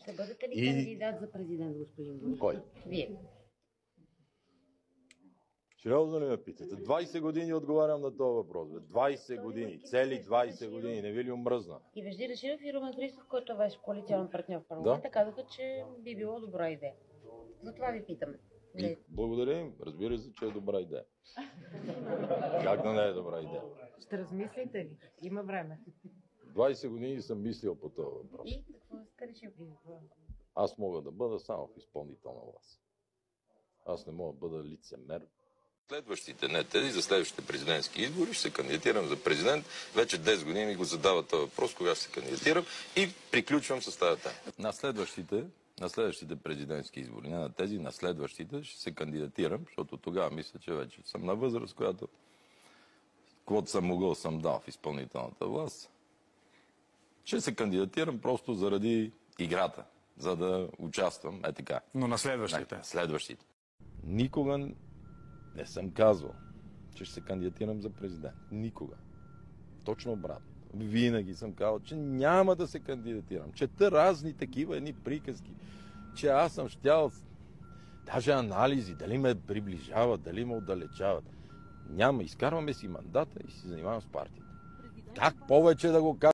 Ще бъдете ли кандидат за президент, господин Борисов? Кой? Вие. Сериозно ли ме питате? 20 години отговарям на този въпрос. 20 години. Цели 20 години. Не ви ли омръзна? И Вежди Рашидов и Румен Христов, който е ваш коалиционен партньор в парламента, казаха, че би било добра идея. Затова ви питаме. И благодаря им. Разбира се, че е добра идея. Как да не е добра идея? Ще размислите ли? Има време. 20 години съм мислил по този въпрос. И какво сте решили? Аз мога да бъда само в изпълнителна власт. Аз не мога да бъда лицемер. Следващите, не тези, за следващите президентски избори ще се кандидатирам за президент. Вече 10 години ми го задава този въпрос, кога ще се кандидатирам и приключвам с тази тема. На следващите президентски избори, не на тези, на следващите ще се кандидатирам, защото тогава мисля, че вече съм на възраст, която каквото съм могъл съм дал в изпълнителната власт. Ще се кандидатирам просто заради играта, за да участвам. Е така. Но на следващите? На следващите. Никога не съм казвал, че ще се кандидатирам за президент. Никога. Точно обратно. Винаги съм казал, че няма да се кандидатирам. Чета разни такива едни приказки, че аз съм щял даже анализи, дали ме приближават, дали ме отдалечават. Няма. Изкарваме си мандата и си занимавам с партията. Как повече да го кажа?